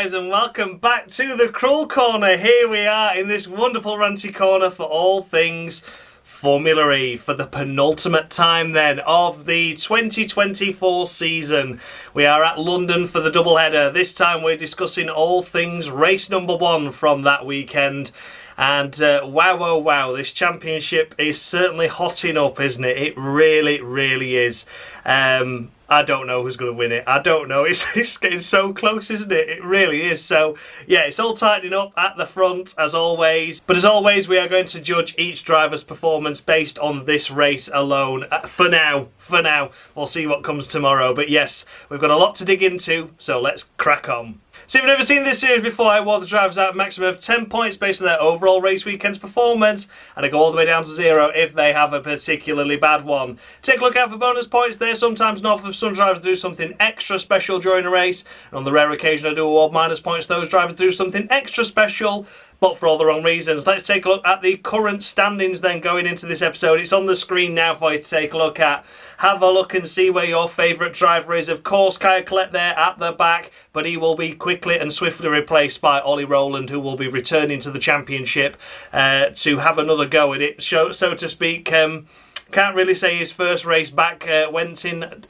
guys, and welcome back to the Cruel Corner. Here we are in this wonderful ranty corner for all things Formula E for the penultimate time then of the 2024 season. We are at London for the doubleheader. This time we're discussing all things race number 1 from that weekend. And wow, this championship is certainly hotting up, isn't it? It really is. I don't know who's going to win it. I don't know. It's getting so close, isn't it? It really is. So, yeah, it's all tightening up at the front, as always. But as always, we are going to judge each driver's performance based on this race alone. For now. We'll see what comes tomorrow. But yes, we've got a lot to dig into, so let's crack on. So if you've never seen this series before, I award the drivers out a maximum of 10 points based on their overall race weekend's performance, and I go all the way down to 0 if they have a particularly bad one. Take a look out for bonus points. They're sometimes not for some drivers to do something extra special during a race, and on the rare occasion I do award minus points those drivers do something extra special, but for all the wrong reasons. Let's take a look at the current standings then going into this episode. It's on the screen now for you to take a look at. Have a look and see where your favourite driver is. Of course, Kyle Collette there at the back, but he will be quickly and swiftly replaced by Ollie Rowland, who will be returning to the championship to have another go at it, so to speak. Can't really say his first race back went in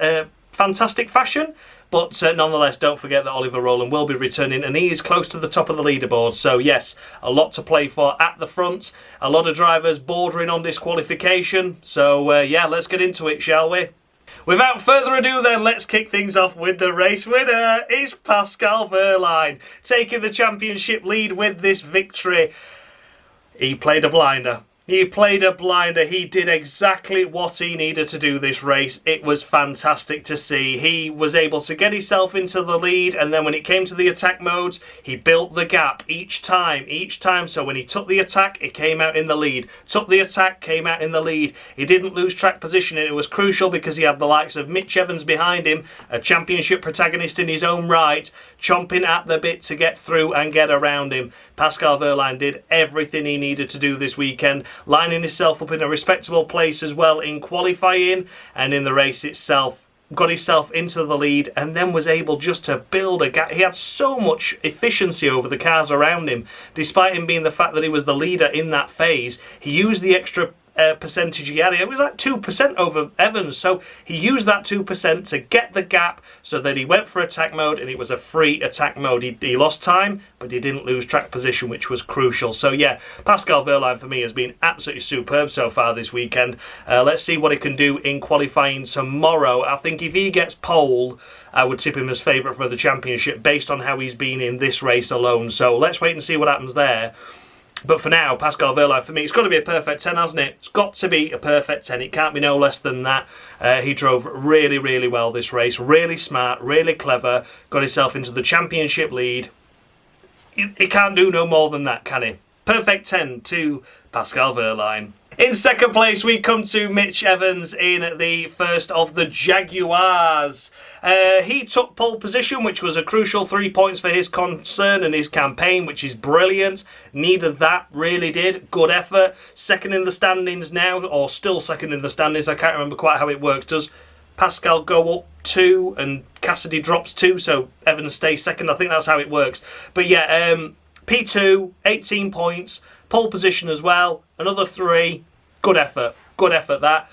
fantastic fashion. But nonetheless, don't forget that Oliver Rowland will be returning, and he is close to the top of the leaderboard. So yes, a lot to play for at the front. A lot of drivers bordering on disqualification. So yeah, let's get into it, shall we? Without further ado then, let's kick things off with the race winner. It's Pascal Wehrlein, taking the championship lead with this victory. He played a blinder. He played a blinder. He did exactly what he needed to do this race. It was fantastic to see. He was able to get himself into the lead, and then when it came to the attack modes, he built the gap each time. So when he took the attack, it came out in the lead. Took the attack, came out in the lead. He didn't lose track position, and it was crucial because he had the likes of Mitch Evans behind him, a championship protagonist in his own right, chomping at the bit to get through and get around him. Pascal Wehrlein did everything he needed to do this weekend, lining himself up in a respectable place as well in qualifying, and in the race itself got himself into the lead and then was able just to build a gap. He had so much efficiency over the cars around him, despite him being the fact that he was the leader in that phase. He used the extra percentage he had. It was like 2% over Evans, so he used that 2% to get the gap so that he went for attack mode, and it was a free attack mode. He lost time, but he didn't lose track position, which was crucial. So yeah, Pascal Wehrlein for me has been absolutely superb so far this weekend. Let's see what he can do in qualifying tomorrow. I think if he gets pole, I would tip him as favourite for the championship based on how he's been in this race alone. So let's wait and see what happens there. But for now, Pascal Wehrlein, for me, it's got to be a perfect 10, hasn't it? It's got to be a perfect 10. It can't be no less than that. He drove really well this race. Really smart, really clever. Got himself into the championship lead. He can't do no more than that, can he? Perfect 10 to Pascal Wehrlein. In second place, we come to Mitch Evans in the first of the Jaguars. He took pole position, which was a crucial 3 points for his concern and his campaign, which is brilliant. Needed that, really did. Good effort. Second in the standings now, or still second in the standings. I can't remember quite how it works. Does Pascal go up 2 and Cassidy drops 2, so Evans stays second? I think that's how it works. But yeah, P2, 18 points. Pole position as well, another 3. Good effort that.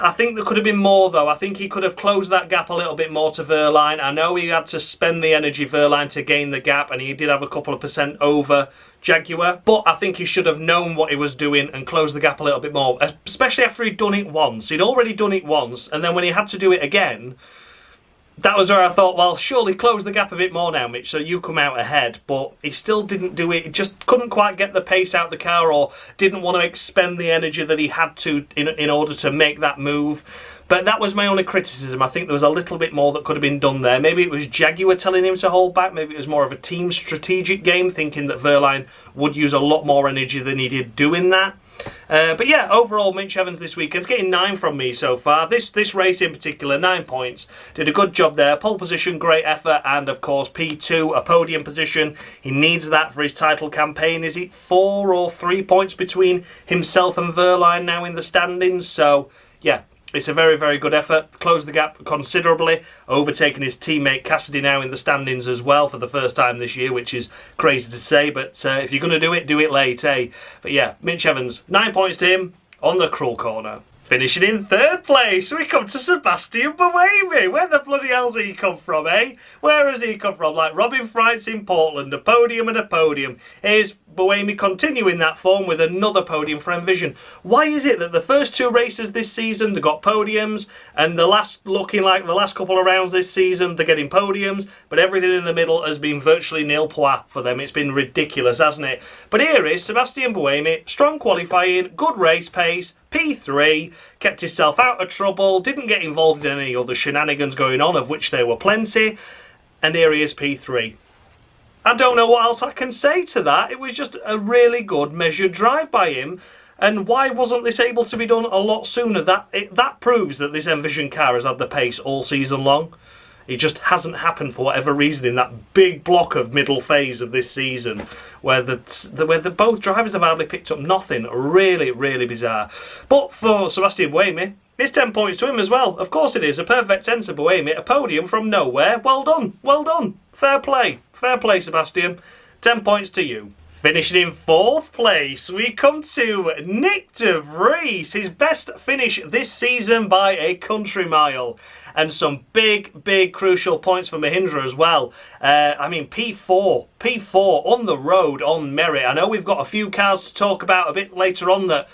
I think there could have been more though. I think he could have closed that gap a little bit more to Wehrlein. I know he had to spend the energy, Wehrlein, to gain the gap, and he did have a couple of percent over Jaguar, but I think he should have known what he was doing and closed the gap a little bit more, especially after he'd done it once. He'd already done it once, and then when he had to do it again, that was where I thought, well, surely close the gap a bit more now, Mitch, so you come out ahead. But he still didn't do it. He just couldn't quite get the pace out the car, or didn't want to expend the energy that he had to in order to make that move. But that was my only criticism. I think there was a little bit more that could have been done there. Maybe it was Jaguar telling him to hold back. Maybe it was more of a team strategic game, thinking that Wehrlein would use a lot more energy than he did doing that. But yeah, overall, Mitch Evans this weekend's getting 9 from me so far. This race in particular, 9 points. Did a good job there. Pole position, great effort, and of course P2, a podium position. He needs that for his title campaign. Is it 4 or 3 points between himself and Wehrlein now in the standings? So yeah, It's a very, very good effort. Closed the gap considerably, overtaking his teammate Cassidy now in the standings as well for the first time this year, which is crazy to say, but if you're going to do it late, eh? But yeah, Mitch Evans, 9 points to him on the Cruel Corner. Finishing in third place, we come to Sebastian Buemi. Where the bloody hell's he come from, eh? Where has he come from? Like Robin Fright's in Portland, a podium and a podium. Here's Buemi continuing that form with another podium for Envision. Why is it that the first 2 races this season, they got podiums, and the last, looking like the last couple of rounds this season, they're getting podiums, but everything in the middle has been virtually nil point for them. It's been ridiculous, hasn't it? But here is Sebastian Buemi, strong qualifying, good race pace, P3, kept himself out of trouble, didn't get involved in any other shenanigans going on, of which there were plenty, and here he is P3. I don't know what else I can say to that. It was just a really good measured drive by him, and why wasn't this able to be done a lot sooner? That proves that this Envision car has had the pace all season long. It just hasn't happened for whatever reason in that big block of middle phase of this season where both drivers have hardly picked up nothing. Really, really bizarre. But for Sebastian Buemi, it's 10 points to him as well. Of course it is. A perfect 10 to Buemi. A podium from nowhere. Well done. Well done. Fair play. Fair play, Sebastian. 10 points to you. Finishing in 4th place, we come to Nick de Vries. His best finish this season by a country mile. And some big, big crucial points for Mahindra as well. I mean, P4 on the road on merit. I know we've got a few cars to talk about a bit later on that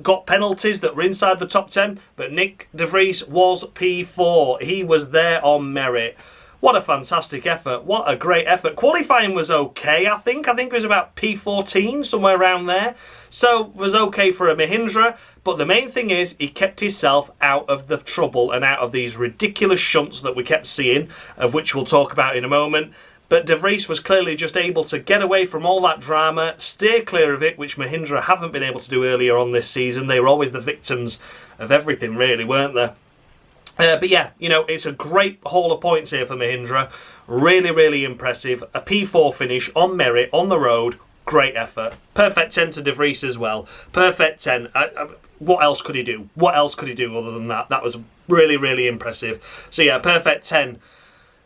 got penalties that were inside the top 10, but Nick de Vries was P4. He was there on merit. What a fantastic effort. What a great effort. Qualifying was okay, I think. I think it was about P14, somewhere around there. So it was okay for a Mahindra. But the main thing is he kept himself out of the trouble and out of these ridiculous shunts that we kept seeing, of which we'll talk about in a moment. But de Vries was clearly just able to get away from all that drama, steer clear of it, which Mahindra haven't been able to do earlier on this season. They were always the victims of everything, really, weren't they? But yeah, you know, it's a great haul of points here for Mahindra. Really, really impressive. A P4 finish on merit, on the road. Great effort. Perfect 10 to de Vries as well. Perfect 10. What else could he do? What else could he do other than that? That was really, really impressive. So yeah, perfect 10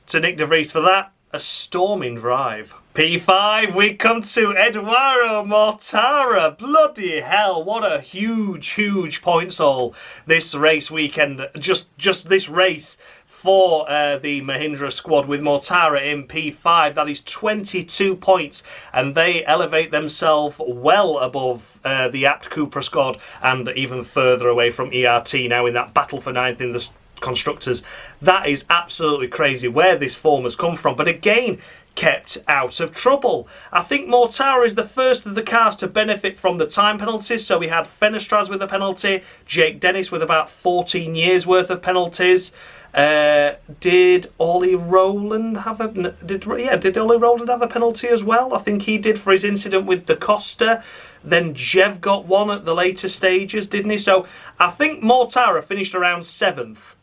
to Nick de Vries for that. A storming drive. P5, we come to Eduardo Mortara. Bloody hell, what a huge, huge points haul this race weekend. Just this race for the Mahindra squad with Mortara in P5. That is 22 points, and they elevate themselves well above the Apt Cooper squad and even further away from ERT now in that battle for 9th in the constructors. That is absolutely crazy where this form has come from, but again kept out of trouble. I think Mortara is the first of the cars to benefit from the time penalties. So we had Fenestraz with a penalty, Jake Dennis with about 14 years worth of penalties. Did Ollie Rowland have a did Ollie Rowland have a penalty as well? I think he did for his incident with Da Costa. Then Jev got one at the later stages, didn't he? So I think Mortara finished around 7th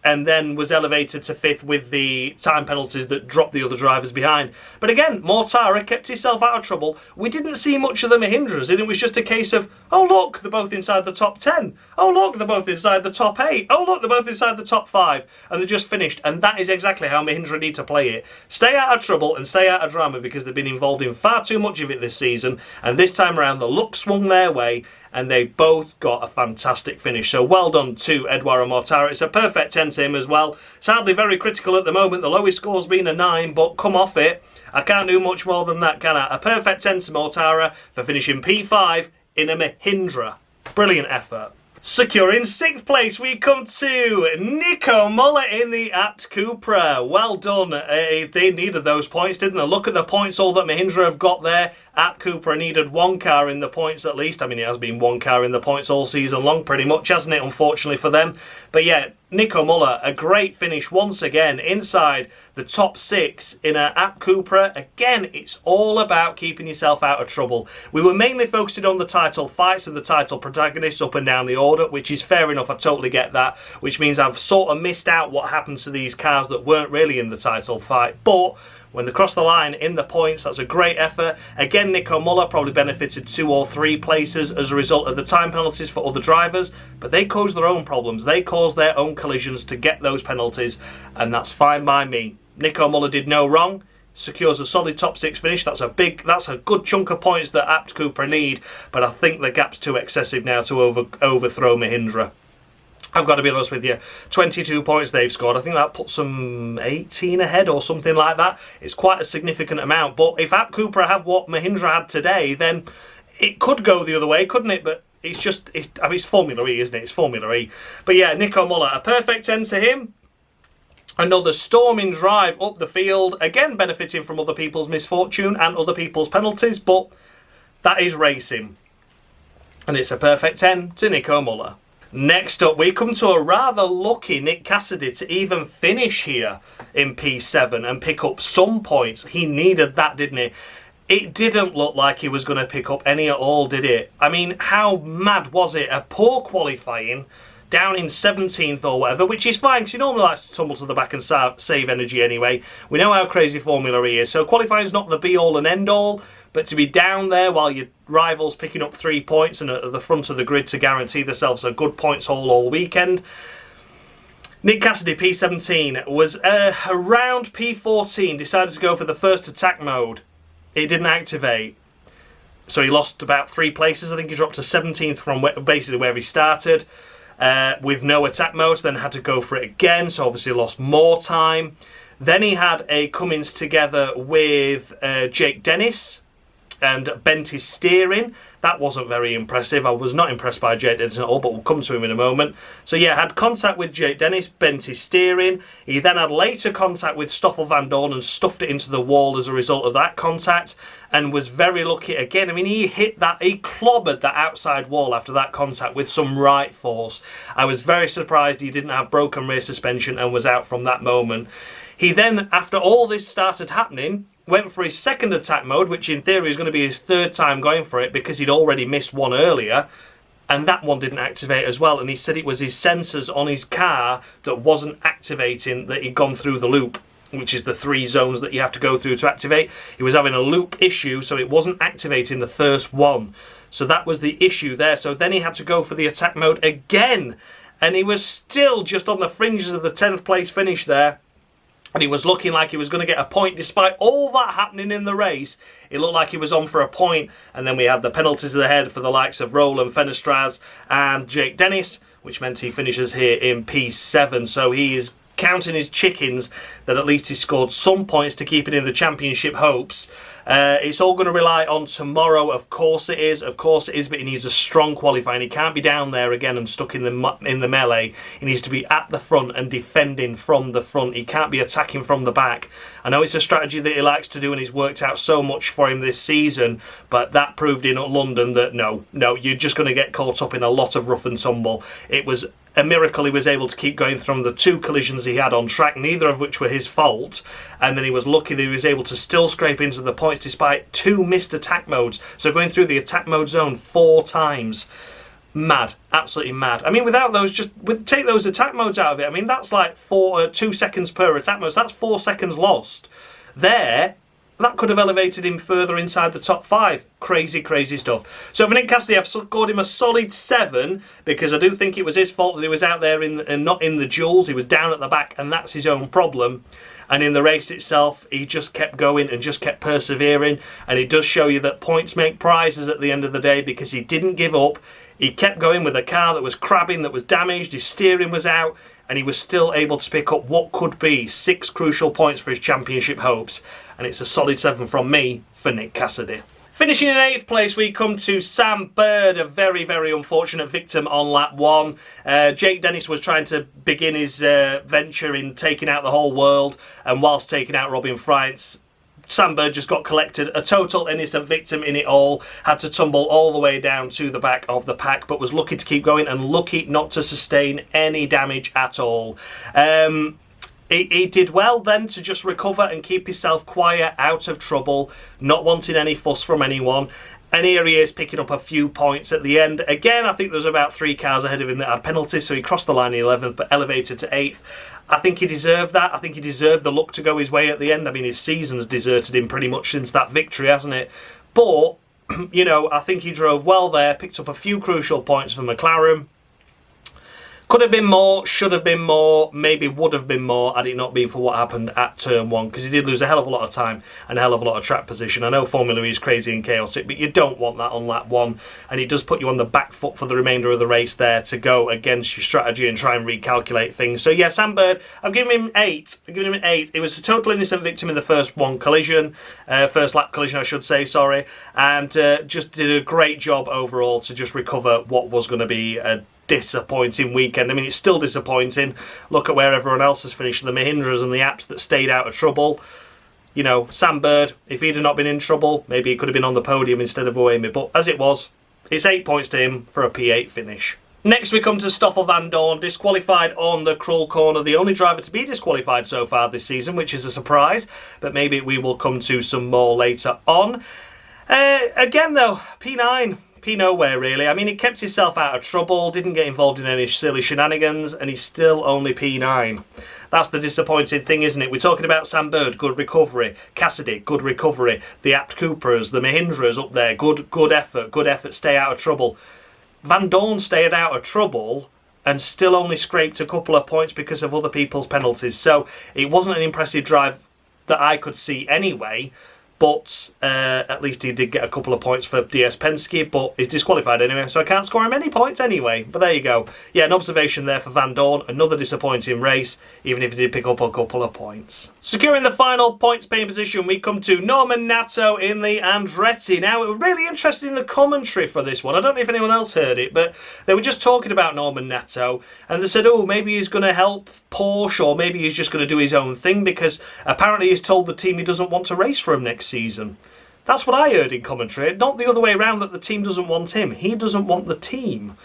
and then was elevated to 5th with the time penalties that dropped the other drivers behind. But again, Mortara kept himself out of trouble. We didn't see much of the Mahindras, and it was just a case of, oh look, they're both inside the top 10. Oh look, they're both inside the top 8. Oh look, they're both inside the top 5. And they just finished. And that is exactly how Mahindra need to play it. Stay out of trouble and stay out of drama, because they've been involved in far too much of it this season. And this time around, the luck swung their way, and they both got a fantastic finish. So well done to Eduardo Mortara. It's a perfect 10 to him as well. Sadly, very critical at the moment. The lowest score's been a 9, but come off it. I can't do much more than that, can I? A perfect 10 to Mortara for finishing P5 in a Mahindra. Brilliant effort. Securing 6th place, we come to Nico Muller in the Apt Cupra. Well done. They needed those points, didn't they? Look at the points all that Mahindra have got there. Apt Cupra needed one car in the points at least. I mean, it has been one car in the points all season long, pretty much, hasn't it, unfortunately for them. But yeah, Nico Muller, a great finish once again inside the top 6 in an Apt Cupra. Again, it's all about keeping yourself out of trouble. We were mainly focusing on the title fights and the title protagonists up and down the order, which is fair enough. I totally get that, which means I've sort of missed out what happened to these cars that weren't really in the title fight. But When they crossed the line in the points, that's a great effort. Again, Nico Muller probably benefited 2 or 3 places as a result of the time penalties for other drivers, but they caused their own problems. They caused their own collisions to get those penalties, and that's fine by me. Nico Muller did no wrong. Secures a solid top 6 finish. That's a good chunk of points that Abt Cooper need, but I think the gap's too excessive now to overthrow Mahindra. I've got to be honest with you, 22 points they've scored. I think that puts them 18 ahead or something like that. It's quite a significant amount. But if Abt Cooper have what Mahindra had today, then it could go the other way, couldn't it? But it's Formula E, isn't it? It's Formula E. But yeah, Nico Muller, a perfect 10 to him. Another storming drive up the field, again benefiting from other people's misfortune and other people's penalties, but that is racing. And it's a perfect 10 to Nico Muller. Next up, we come to a rather lucky Nick Cassidy to even finish here in P7 and pick up some points. He needed that, didn't he? It didn't look like he was going to pick up any at all, did it? I mean, how mad was it? A poor qualifying, down in 17th or whatever, which is fine because he normally likes to tumble to the back and save energy anyway. We know how crazy Formula E is, so qualifying's not the be-all and end-all, but to be down there while your rival's picking up 3 points and at the front of the grid to guarantee themselves a good points haul all weekend. Nick Cassidy, P17, was around P14, decided to go for the first attack mode. It didn't activate. So he lost about 3 places. I think he dropped to 17th from basically where he started with no attack mode, so then had to go for it again, so obviously lost more time. Then he had a come-ins together with Jake Dennis and bent his steering. That wasn't very impressive. I was not impressed by Jake Dennis at all, but we'll come to him in a moment. So yeah, had contact with Jake Dennis, bent his steering. He then had later contact with Stoffel van Dorn and stuffed it into the wall as a result of that contact, and was very lucky again. I mean, he clobbered that outside wall after that contact with some right force. I was very surprised he didn't have broken rear suspension and was out from that moment. He then, after all this started happening, went for his second attack mode, which in theory is going to be his 3rd time going for it because he'd already missed one earlier, and that one didn't activate as well. And he said it was his sensors on his car that wasn't activating, that he'd gone through the loop, which is the 3 zones that you have to go through to activate. He was having a loop issue, so it wasn't activating the first one. So that was the issue there. So then he had to go for the attack mode again, and he was still just on the fringes of the 10th place finish there. And he was looking like he was going to get a point despite all that happening in the race. It looked like he was on for a point. And then we had the penalties ahead for the likes of Roland Fenestraz and Jake Dennis, which meant he finishes here in P7. So he is counting his chickens that at least he scored some points to keep it in the championship hopes. It's all going to rely on tomorrow, of course it is, but he needs a strong qualifying. He can't be down there again and stuck in the melee. He needs to be at the front and defending from the front. He can't be attacking from the back. I know it's a strategy that he likes to do and it's worked out so much for him this season, but that proved in London that no, you're just going to get caught up in a lot of rough and tumble. It was a miracle he was able to keep going from the 2 collisions he had on track, neither of which were his fault, and then he was lucky that he was able to still scrape into the points despite 2 missed attack modes. So going through the attack mode zone 4 times. Mad, absolutely mad. I mean, without those, take those attack modes out of it. I mean, that's like 2 seconds per attack mode. So that's 4 seconds lost. There, that could have elevated him further inside the top 5. Crazy, crazy stuff. So for Nick Cassidy, I've scored him a solid 7 because I do think it was his fault that he was out there and not in the duels. He was down at the back, and that's his own problem. And in the race itself, he just kept going and just kept persevering. And it does show you that points make prizes at the end of the day because he didn't give up. He kept going with a car that was crabbing, that was damaged, his steering was out, and he was still able to pick up what could be 6 crucial points for his championship hopes. And it's a solid 7 from me for Nick Cassidy. Finishing in 8th place, we come to Sam Bird, a very, very unfortunate victim on lap 1. Jake Dennis was trying to begin his venture in taking out the whole world, and whilst taking out Robin Freitz, Sam Bird just got collected, a total innocent victim in it all, had to tumble all the way down to the back of the pack, but was lucky to keep going and lucky not to sustain any damage at all. He did well then to just recover and keep himself quiet, out of trouble, not wanting any fuss from anyone. And here he is picking up a few points at the end. Again, I think there's about 3 cars ahead of him that had penalties, so he crossed the line in 11th, but elevated to 8th. I think he deserved that. I think he deserved the luck to go his way at the end. I mean, his season's deserted him pretty much since that victory, hasn't it? But, you know, I think he drove well there, picked up a few crucial points for McLaren. Could have been more, should have been more, maybe would have been more had it not been for what happened at turn 1, because he did lose a hell of a lot of time and a hell of a lot of track position. I know Formula E is crazy and chaotic, but you don't want that on lap 1, and it does put you on the back foot for the remainder of the race there to go against your strategy and try and recalculate things. So yeah, Sam Bird, I've given him 8. I've given him an 8. It was a total innocent victim in the first lap collision, I should say, sorry, and just did a great job overall to just recover what was going to be a disappointing weekend. I mean, it's still disappointing. Look at where everyone else has finished. The Mahindras and the Apps that stayed out of trouble. You know, Sam Bird, if he'd have not been in trouble, maybe he could have been on the podium instead of away me. But as it was, it's 8 points to him for a P8 finish. Next we come to Stoffel van Dorn, disqualified on the cruel corner. The only driver to be disqualified so far this season, which is a surprise. But maybe we will come to some more later on. Again though, P9. Nowhere really. I mean, he kept himself out of trouble, didn't get involved in any silly shenanigans, and he's still only P9. That's the disappointing thing, isn't it? We're talking about Sam Bird, good recovery. Cassidy, good recovery. The Apt Coopers, the Mahindras up there, good effort, stay out of trouble. Van Dorn stayed out of trouble and still only scraped a couple of points because of other people's penalties. So it wasn't an impressive drive that I could see anyway. But at least he did get a couple of points for DS Penske, but he's disqualified anyway, so I can't score him any points anyway. But there you go. Yeah, an observation there for Van Dorn. Another disappointing race, even if he did pick up a couple of points. Securing the final points paying position, we come to Norman Nato in the Andretti. Now, it was really interesting in the commentary for this one. I don't know if anyone else heard it, but they were just talking about Norman Nato, and they said, oh, maybe he's going to help Porsche, or maybe he's just going to do his own thing, because apparently he's told the team he doesn't want to race for him next season. That's what I heard in commentary, not the other way around, that the team doesn't want him. He doesn't want the team.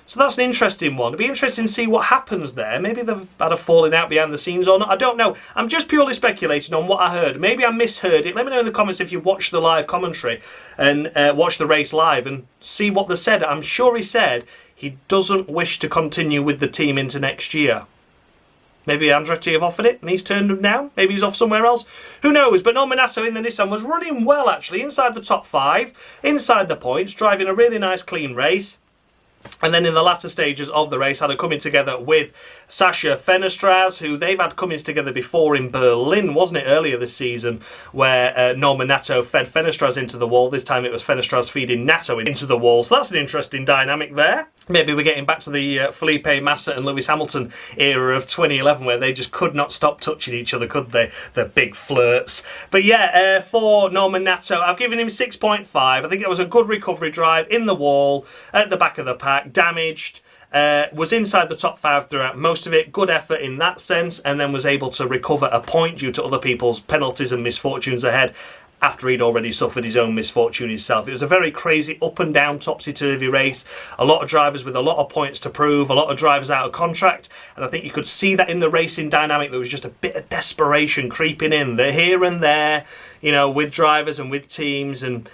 So that's an interesting one. It'd be interesting to see what happens there. Maybe they've had a falling out behind the scenes or not. I don't know. I'm just purely speculating on what I heard. Maybe I misheard it. Let me know in the comments if you watched the live commentary and watched the race live and see what they said. I'm sure he said he doesn't wish to continue with the team into next year. Maybe Andretti have offered it and he's turned them down. Maybe he's off somewhere else. Who knows? But Norman Nato in the Nissan was running well, actually, inside the top 5, inside the points, driving a really nice, clean race. And then in the latter stages of the race, had a coming together with Sasha Fenestraz, who they've had comings together before in Berlin, wasn't it, earlier this season, where Norman Nato fed Fenestraz into the wall. This time it was Fenestraz feeding Nato into the wall. So that's an interesting dynamic there. Maybe we're getting back to the Felipe Massa and Lewis Hamilton era of 2011, where they just could not stop touching each other, could they? The big flirts. But yeah, for Norman Nato, I've given him 6.5. I think that was a good recovery drive in the wall, at the back of the pack, damaged. Was inside the top 5 throughout most of it. Good effort in that sense, and then was able to recover a point due to other people's penalties and misfortunes ahead after he'd already suffered his own misfortune himself. It was a very crazy up and down, topsy-turvy race. A lot of drivers with a lot of points to prove, a lot of drivers out of contract, and I think you could see that in the racing dynamic. There was just a bit of desperation creeping in, the here and there, you know, with drivers and with teams, and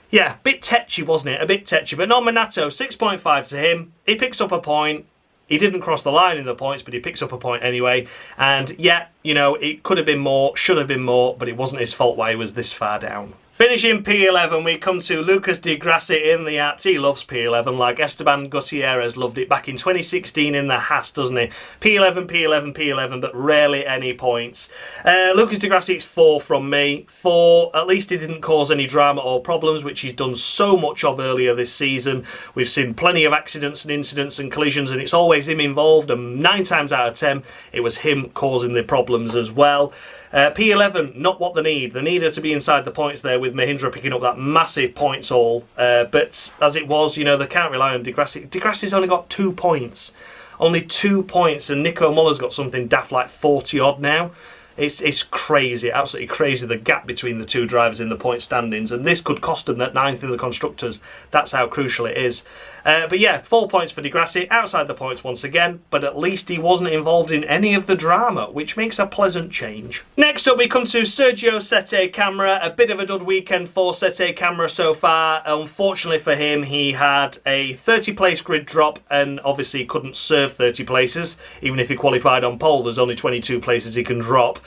yeah, a bit tetchy, wasn't it? A bit tetchy. But Norman Nato, 6.5 to him. He picks up a point. He didn't cross the line in the points, but he picks up a point anyway. And yeah, you know, it could have been more, should have been more, but it wasn't his fault why he was this far down. Finishing P11, we come to Lucas Di Grassi in the Apt. He loves P11, like Esteban Gutierrez loved it back in 2016 in the Haas, doesn't he? P11, but rarely any points. Lucas Di Grassi, it's 4 from me. 4, at least he didn't cause any drama or problems, which he's done so much of earlier this season. We've seen plenty of accidents and incidents and collisions, and it's always him involved, and 9 times out of 10, it was him causing the problems as well. P11, not what they need. They needed to be inside the points there with Mahindra picking up that massive points haul. But as it was, you know, they can't rely on Di Grassi. Di Grassi's only got 2 points. Only 2 points, and Nico Muller's got something daft like 40 odd now. It's crazy, absolutely crazy, the gap between the two drivers in the point standings, and this could cost them that 9th in the Constructors. That's how crucial it is. But yeah, 4 points for Di Grassi, outside the points once again, but at least he wasn't involved in any of the drama, which makes a pleasant change. Next up we come to Sergio Sette Camera. A bit of a dud weekend for Sette Camera so far. Unfortunately for him, he had a 30 place grid drop and obviously couldn't serve 30 places. Even if he qualified on pole, there's only 22 places he can drop.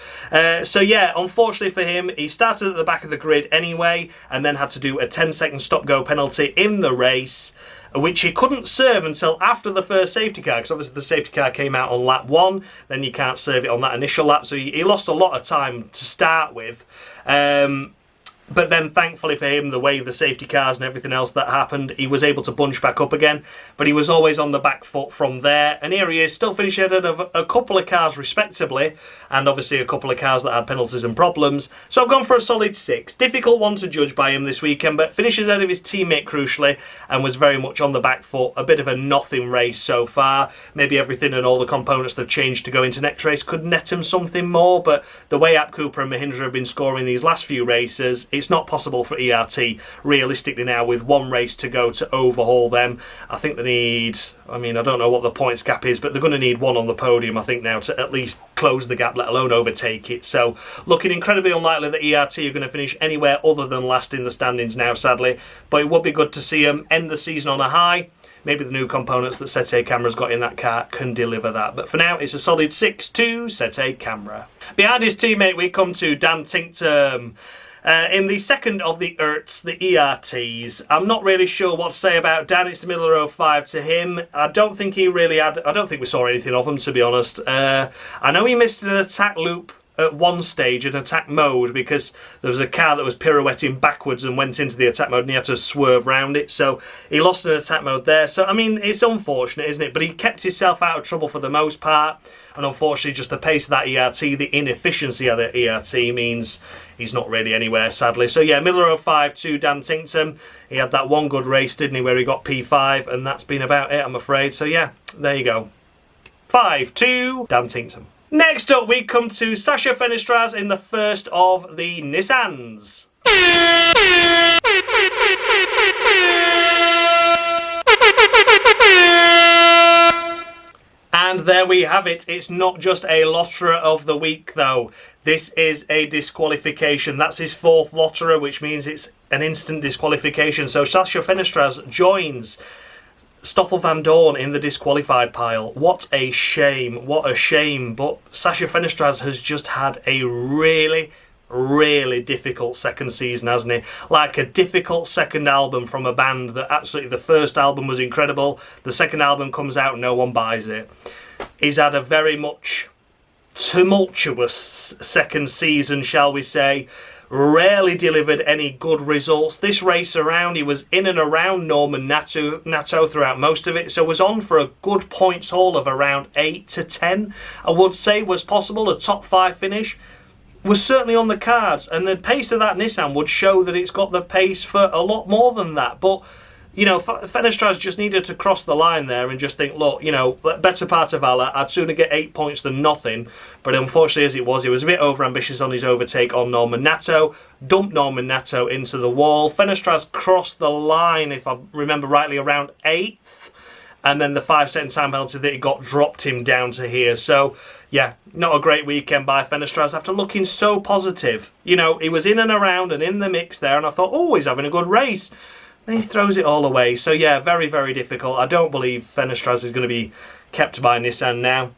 So yeah, unfortunately for him, he started at the back of the grid anyway and then had to do a 10-second stop-go penalty in the race, which he couldn't serve until after the first safety car, because obviously the safety car came out on lap 1, then you can't serve it on that initial lap, so he lost a lot of time to start with. But then, thankfully for him, the way the safety cars and everything else that happened, he was able to bunch back up again. But he was always on the back foot from there. And here he is, still finishing ahead of a couple of cars respectably. And obviously a couple of cars that had penalties and problems. So I've gone for a solid 6. Difficult one to judge by him this weekend, but finishes ahead of his teammate crucially and was very much on the back foot. A bit of a nothing race so far. Maybe everything and all the components they've changed to go into next race could net him something more. But the way App Cooper and Mahindra have been scoring these last few races, it's not possible for ERT realistically now with one race to go to overhaul them. I think they need, I don't know what the points gap is, but they're going to need one on the podium I think now to at least close the gap, let alone overtake it. So looking incredibly unlikely that ERT are going to finish anywhere other than last in the standings now, sadly, but it would be good to see them end the season on a high. Maybe the new components that Sette Camera's got in that car can deliver that. But for now, it's a solid 6 to Sette Camera. Behind his teammate, we come to Dan Tinktum. In the second of the ERTs, the ERTs, I'm not really sure what to say about Dan. It's the middle of row 5 to him. I don't think he really had, I don't think we saw anything of him, to be honest. I know he missed an attack loop at one stage, an attack mode, because there was a car that was pirouetting backwards and went into the attack mode and he had to swerve round it, so he lost an attack mode there. So it's unfortunate, isn't it? But he kept himself out of trouble for the most part, and unfortunately just the pace of that ERT, the inefficiency of the ERT means he's not really anywhere, sadly. So yeah, middle row 5 to Dan Tinktum. He had that one good race, didn't he, where he got P5, and that's been about it, I'm afraid. So yeah, there you go. 5 to Dan Tinktum. Next up, we come to Sasha Fenestraz in the first of the Nissans. And there we have it. It's not just a lotterer of the week, though. This is a disqualification. That's his 4th lotterer, which means it's an instant disqualification. So Sasha Fenestraz joins Stoffel van Dorn in the disqualified pile. What a shame, what a shame. But Sasha Fenestraz has just had a really difficult second season, hasn't he? Like a difficult second album from a band that absolutely, the first album was incredible, the second album comes out and no one buys it. He's had a very much tumultuous second season, shall we say. Rarely delivered any good results. This race around, he was in and around Norman Nato throughout most of it, so was on for a good points haul of around 8 to 10. I would say was possible. A top 5 finish was certainly on the cards, and the pace of that Nissan would show that it's got the pace for a lot more than that. But you know, Fenestraz just needed to cross the line there and just think, look, you know, better part of valor, I'd sooner get 8 points than nothing. But unfortunately, as it was, he was a bit overambitious on his overtake on Norman Nato, dumped Norman Nato into the wall. Fenestraz crossed the line, if I remember rightly, around 8th. And then the 5-second time penalty that he got dropped him down to here. So, yeah, not a great weekend by Fenestraz after looking so positive. You know, he was in and around and in the mix there, and I thought, oh, he's having a good race. He throws it all away. So yeah, very, very difficult. I don't believe Fenestraz is going to be kept by Nissan now.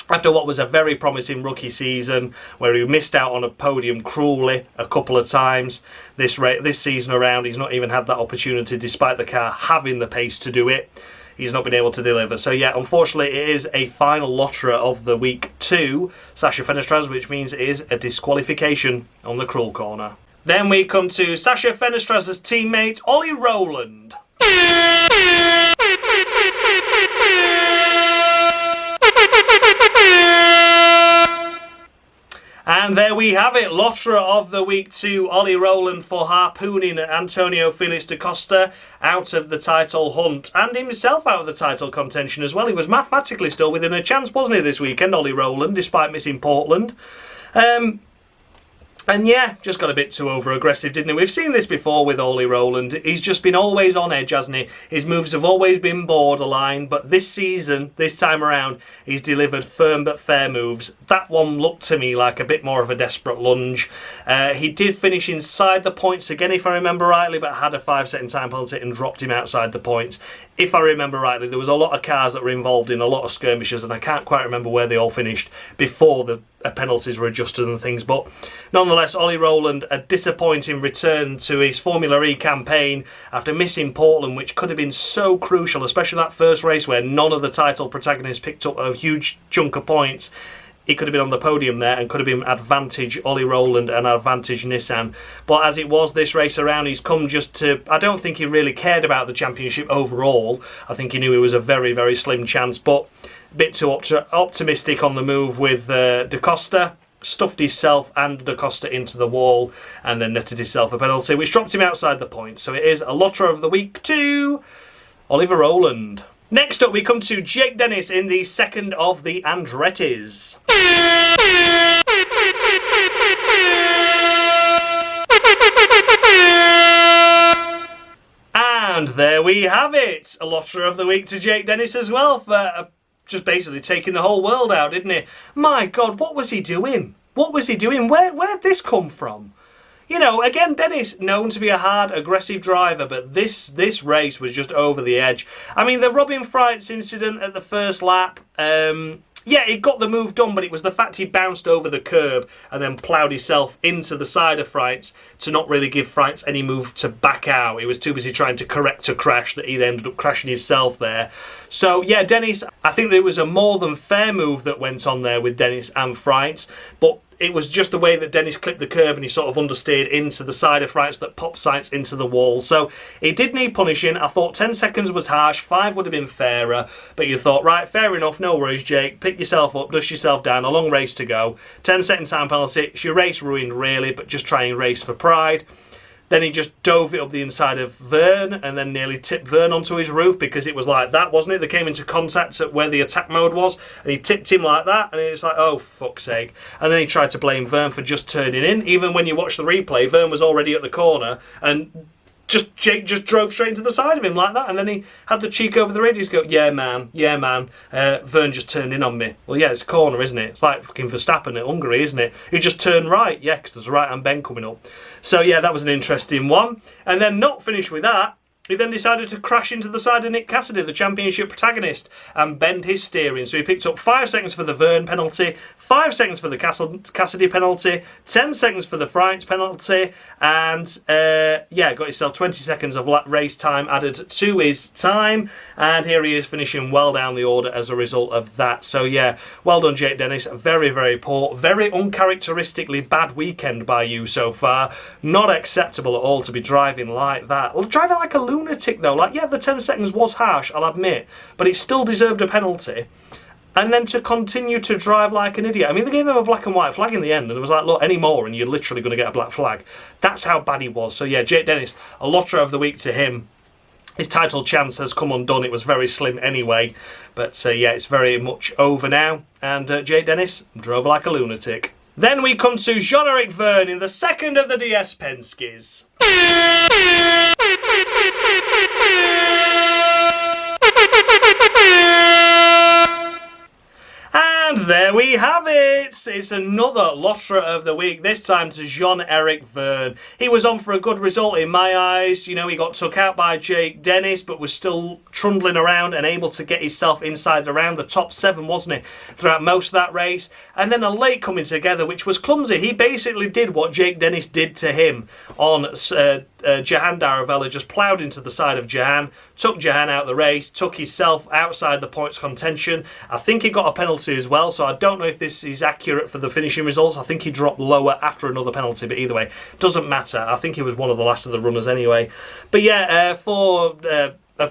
After what was a very promising rookie season, where he missed out on a podium cruelly a couple of times, this season around, he's not even had that opportunity despite the car having the pace to do it. He's not been able to deliver. So yeah, unfortunately, it is a final lotterer of the week to Sasha Fenestraz, which means it is a disqualification on the cruel corner. Then we come to Sasha Fenestraz's teammate, Ollie Rowland. And there we have it, lotterer of the week to Ollie Rowland for harpooning Antonio Felix da Costa out of the title hunt, and himself out of the title contention as well. He was mathematically still within a chance, wasn't he, this weekend, Ollie Rowland, despite missing Portland. And yeah, just got a bit too over-aggressive, didn't he? We've seen this before with Ollie Rowland. He's just been always on edge, hasn't he? His moves have always been borderline, but this season, this time around, he's delivered firm but fair moves. That one looked to me like a bit more of a desperate lunge. He did finish inside the points again, if I remember rightly, but had a 5-second time penalty and dropped him outside the points. If I remember rightly, there was a lot of cars that were involved in a lot of skirmishes, and I can't quite remember where they all finished before the penalties were adjusted and things. But nonetheless, Ollie Rowland, a disappointing return to his Formula E campaign after missing Portland, which could have been so crucial, especially that first race where none of the title protagonists picked up a huge chunk of points. He could have been on the podium there and could have been advantage Ollie Rowland and advantage Nissan. But as it was this race around, he's come just to... I don't think he really cared about the championship overall. I think he knew it was a very, very slim chance. But a bit too optimistic on the move with Da Costa. Stuffed himself and Da Costa into the wall and then netted himself a penalty, which dropped him outside the point. So it is a Lotterer of the Week to Oliver Rowland. Next up, we come to Jake Dennis in the second of the Andrettis. And there we have it. A Lotterer of the Week to Jake Dennis as well for just basically taking the whole world out, didn't he? My God, what was he doing? What was he doing? Where'd this come from? You know, again, Dennis, known to be a hard, aggressive driver, but this race was just over the edge. I mean, the Robin Freitz incident at the first lap, yeah, he got the move done, but it was the fact he bounced over the curb and then ploughed himself into the side of Freitz to not really give Freitz any move to back out. He was too busy trying to correct a crash that he then ended up crashing himself there. So, yeah, Dennis, I think there was a more than fair move that went on there with Dennis and Freitz, but it was just the way that Dennis clipped the curb and he sort of understeered into the side of Freitz that popped Freitz into the wall. So he did need punishing. I thought 10 seconds was harsh, 5 would have been fairer, but you thought, right, fair enough, no worries, Jake. Pick yourself up, dust yourself down, a long race to go. 10-second time penalty, it's your race ruined really, but just try and race for pride. Then he just dove it up the inside of Vern and then nearly tipped Vern onto his roof because it was like that, wasn't it? They came into contact at where the attack mode was and he tipped him like that and it's like, oh, fuck's sake. And then he tried to blame Vern for just turning in. Even when you watch the replay, Vern was already at the corner and Jake just drove straight into the side of him like that, and then he had the cheek over the radio to go, yeah man, Vern just turned in on me. Well, yeah, it's a corner, isn't it? It's like fucking Verstappen at Hungary, isn't it? He just turned right, yeah, because there's a right-hand bend coming up. So yeah, that was an interesting one. And then not finished with that, he then decided to crash into the side of Nick Cassidy, the championship protagonist, and bend his steering. So he picked up 5 seconds for the Vern penalty, 5 seconds for the Cassidy penalty, 10 seconds for the Freitz penalty, and yeah, got himself 20 seconds of race time added to his time. And here he is finishing well down the order as a result of that. So yeah, well done, Jake Dennis. Very, very poor, very uncharacteristically bad weekend by you so far. Not acceptable at all to be driving like that. Well, driving like a lunatic though. Like, yeah, the 10 seconds was harsh, I'll admit, but it still deserved a penalty. And then to continue to drive like an idiot. I mean, they gave him a black and white flag in the end, and it was like, look, any more and you're literally going to get a black flag. That's how bad he was. So yeah, Jake Dennis, a Lotterer of the Week to him. His title chance has come undone. It was very slim anyway. But yeah, it's very much over now. And Jake Dennis drove like a lunatic. Then we come to Jean-Eric Verne in the second of the DS Penske's. And there we have it. It's another Lotterer of the Week, this time to Jean-Eric Verne. He was on for a good result in my eyes. You know, he got took out by Jake Dennis, but was still trundling around and able to get himself inside around the top 7, wasn't he, throughout most of that race. And then a late coming together, which was clumsy. He basically did what Jake Dennis did to him on Jahan Daravella, just ploughed into the side of Jahan, took Jahan out of the race, took himself outside the points contention. I think he got a penalty as well, so I don't know if this is accurate for the finishing results. I think he dropped lower after another penalty, but either way, doesn't matter. I think he was one of the last of the runners anyway. But yeah, of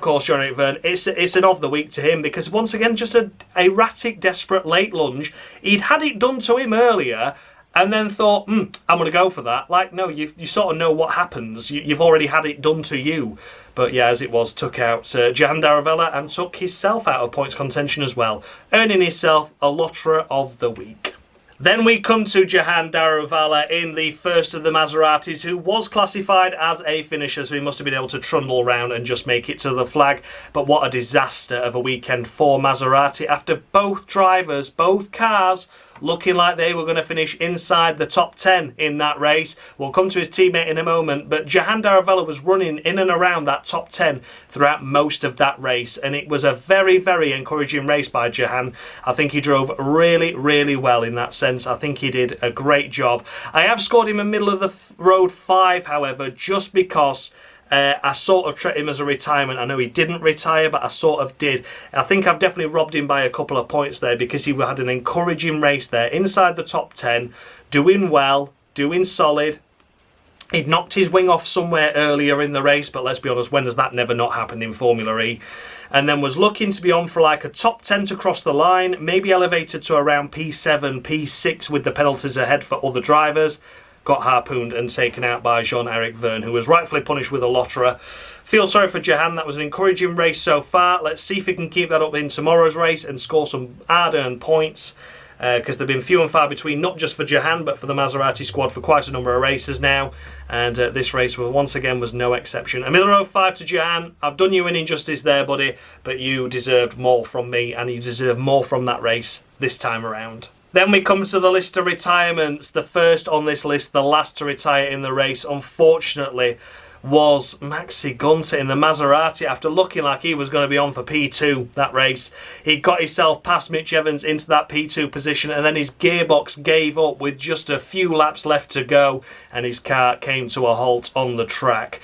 course, Jean-Eric Verne, it's an of the week to him because once again, just an erratic, desperate late lunge. He'd had it done to him earlier and then thought, I'm going to go for that. Like, no, you sort of know what happens. You've already had it done to you. But yeah, as it was, took out Jahan Daravella and took himself out of points contention as well, earning himself a Lotterer of the Week. Then we come to Jahan Daruvala in the first of the Maseratis, who was classified as a finisher, so he must have been able to trundle around and just make it to the flag. But what a disaster of a weekend for Maserati after both drivers, both cars, looking like they were going to finish inside the top 10 in that race. We'll come to his teammate in a moment, but Jahan Daruvala was running in and around that top 10 throughout most of that race, and it was a very, very encouraging race by Jahan. I think he drove really, really well in that sense. I think he did a great job. I have scored him a middle of the road 5, however, just because I sort of treat him as a retirement. I know he didn't retire, but I sort of did. I think I've definitely robbed him by a couple of points there because he had an encouraging race there inside the top 10, doing well, doing solid. He'd knocked his wing off somewhere earlier in the race, but let's be honest, when does that never not happen in Formula E? And then was looking to be on for like a top 10 to cross the line, maybe elevated to around P7, P6 with the penalties ahead for other drivers. Got harpooned and taken out by Jean-Eric Vergne, who was rightfully punished with a lotterer. Feel sorry for Jahan. That was an encouraging race so far. Let's see if he can keep that up in tomorrow's race and score some hard-earned points, because they've been few and far between, not just for Jahan, but for the Maserati squad for quite a number of races now. And this race, once again, was no exception. A middle row 5 to Jahan. I've done you an injustice there, buddy, but you deserved more from me, and you deserve more from that race this time around. Then we come to the list of retirements. The first on this list, the last to retire in the race, unfortunately, was Maxi Gunter in the Maserati after looking like he was going to be on for P2 that race. He got himself past Mitch Evans into that P2 position, and then his gearbox gave up with just a few laps left to go, and his car came to a halt on the track.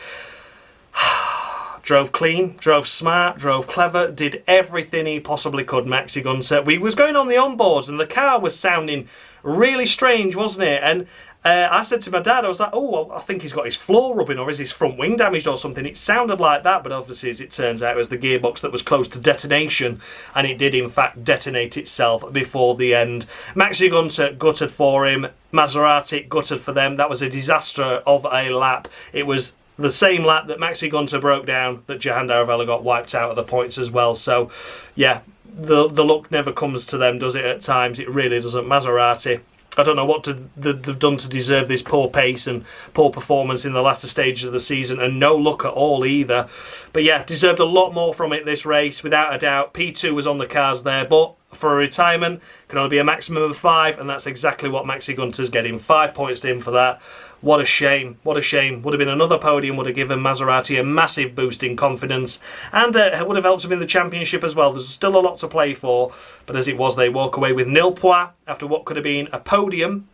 Drove clean, drove smart, drove clever, did everything he possibly could, Maxi Gunter. We was going on the onboards and the car was sounding really strange, wasn't it? And I said to my dad, I was like, oh, I think he's got his floor rubbing, or is his front wing damaged or something? It sounded like that, but obviously, as it turns out, it was the gearbox that was close to detonation, and it did, in fact, detonate itself before the end. Maxi Gunter gutted for him, Maserati gutted for them. That was a disaster of a lap. It was the same lap that Maxi Gunter broke down that Jahan Daruvala got wiped out of the points as well. So, yeah, the luck never comes to them, does it, at times? It really doesn't. Maserati, I don't know what they've done to deserve this poor pace and poor performance in the latter stages of the season, and no luck at all either. But yeah, deserved a lot more from it this race, without a doubt. P2 was on the cards there, but for a retirement, can only be a maximum of 5, and that's exactly what Maxi Gunter's getting. 5 points to him for that. What a shame, what a shame. Would have been another podium, would have given Maserati a massive boost in confidence, and would have helped him in the championship as well. There's still a lot to play for, but as it was, they walk away with nil points after what could have been a podium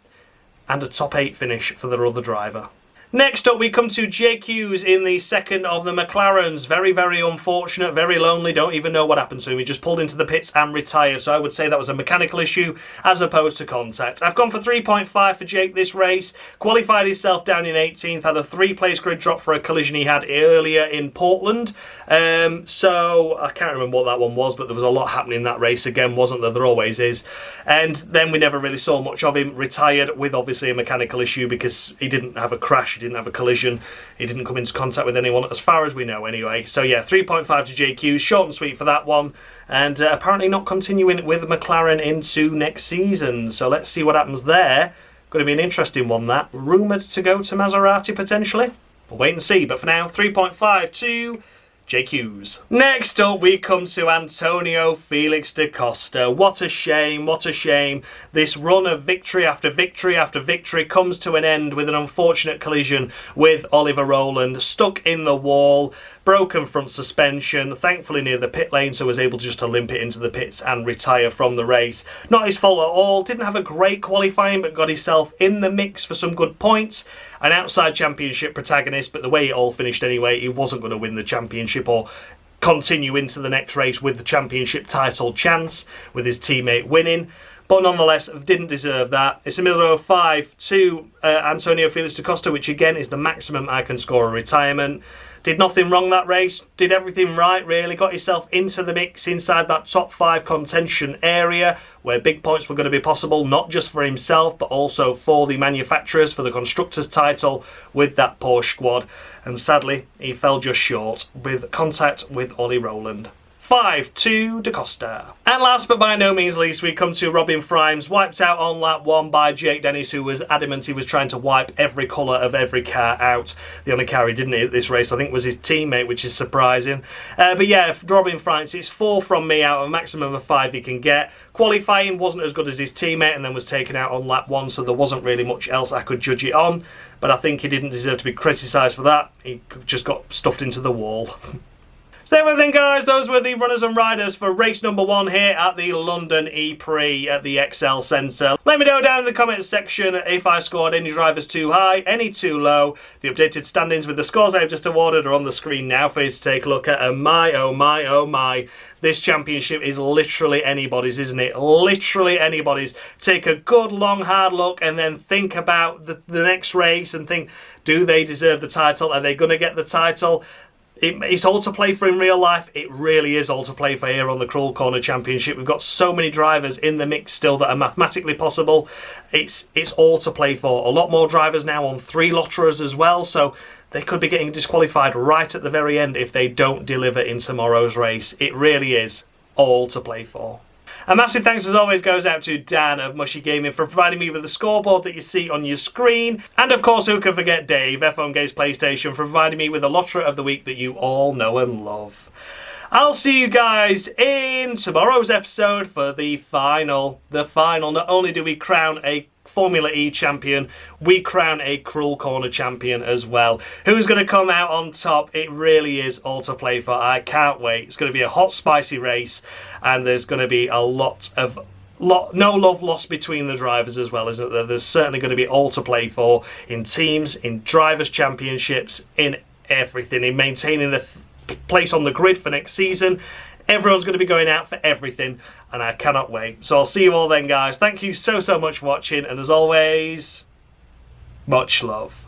and a top 8 finish for their other driver. Next up, we come to Jake Hughes in the second of the McLarens. Very, very unfortunate, very lonely. Don't even know what happened to him. He just pulled into the pits and retired. So I would say that was a mechanical issue as opposed to contact. I've gone for 3.5 for Jake this race. Qualified himself down in 18th. Had a 3-place grid drop for a collision he had earlier in Portland. So I can't remember what that one was, but there was a lot happening in that race again, wasn't there? There always is. And then we never really saw much of him. Retired with obviously a mechanical issue because he didn't have a crash. He didn't have a collision. He didn't come into contact with anyone, as far as we know anyway. So yeah, 3.5 to Jake Hughes. Short and sweet for that one. And apparently not continuing with McLaren into next season. So let's see what happens there. Going to be an interesting one, that. Rumoured to go to Maserati potentially. We'll wait and see. But for now, 3.5 to Jake Hughes. Next up, we come to Antonio Felix da Costa. What a shame, what a shame. This run of victory after victory after victory comes to an end with an unfortunate collision with Oliver Rowland. Stuck in the wall, broken front suspension, thankfully near the pit lane, so was able just to limp it into the pits and retire from the race. Not his fault at all. Didn't have a great qualifying, but got himself in the mix for some good points. An outside championship protagonist, but the way it all finished anyway, he wasn't going to win the championship or continue into the next race with the championship title chance, with his teammate winning. But nonetheless, didn't deserve that. It's a middle row 5 to Antonio Felix da Costa, which again is the maximum I can score a retirement. Did nothing wrong that race, did everything right really, got himself into the mix inside that top 5 contention area where big points were going to be possible, not just for himself but also for the manufacturers, for the constructors title with that Porsche squad. And sadly, he fell just short with contact with Ollie Rowland. 5-2 Da Costa. And last but by no means least, we come to Robin Frimes, wiped out on lap 1 by Jake Dennis, who was adamant he was trying to wipe every colour of every car out. The only car he didn't hit this race, I think, was his teammate, which is surprising. But yeah, Robin Frimes, it's 4 from me out of a maximum of 5 he can get. Qualifying wasn't as good as his teammate and then was taken out on lap 1, so there wasn't really much else I could judge it on. But I think he didn't deserve to be criticised for that. He just got stuffed into the wall. So anyway then guys, those were the runners and riders for race number 1 here at the London E-Prix at the Excel Centre. Let me know down in the comments section if I scored any drivers too high, any too low. The updated standings with the scores I've just awarded are on the screen now for you to take a look at. And my, oh my, oh my, this championship is literally anybody's, isn't it? Literally anybody's. Take a good long hard look and then think about the next race and think, do they deserve the title? Are they going to get the title? It's all to play for in real life. It really is all to play for here on the Cruel Corner Championship. We've got so many drivers in the mix still that are mathematically possible. It's all to play for. A lot more drivers now on 3 lotteries as well, so they could be getting disqualified right at the very end if they don't deliver in tomorrow's race. It really is all to play for. A massive thanks as always goes out to Dan of Mushy Gaming for providing me with the scoreboard that you see on your screen. And of course, who can forget Dave, F1 Games PlayStation, for providing me with the lottery of the week that you all know and love. I'll see you guys in tomorrow's episode for the final. Not only do we crown a Formula E champion, we crown a Cruel Corner champion as well. Who's going to come out on top? It really is all to play for. I can't wait. It's going to be a hot, spicy race, and there's going to be a lot of no love lost between the drivers as well, isn't there? There's certainly going to be all to play for in teams, in drivers' championships, in everything, in maintaining the place on the grid for next season. Everyone's going to be going out for everything, and I cannot wait. So I'll see you all then, guys. Thank you so much for watching, and as always, much love.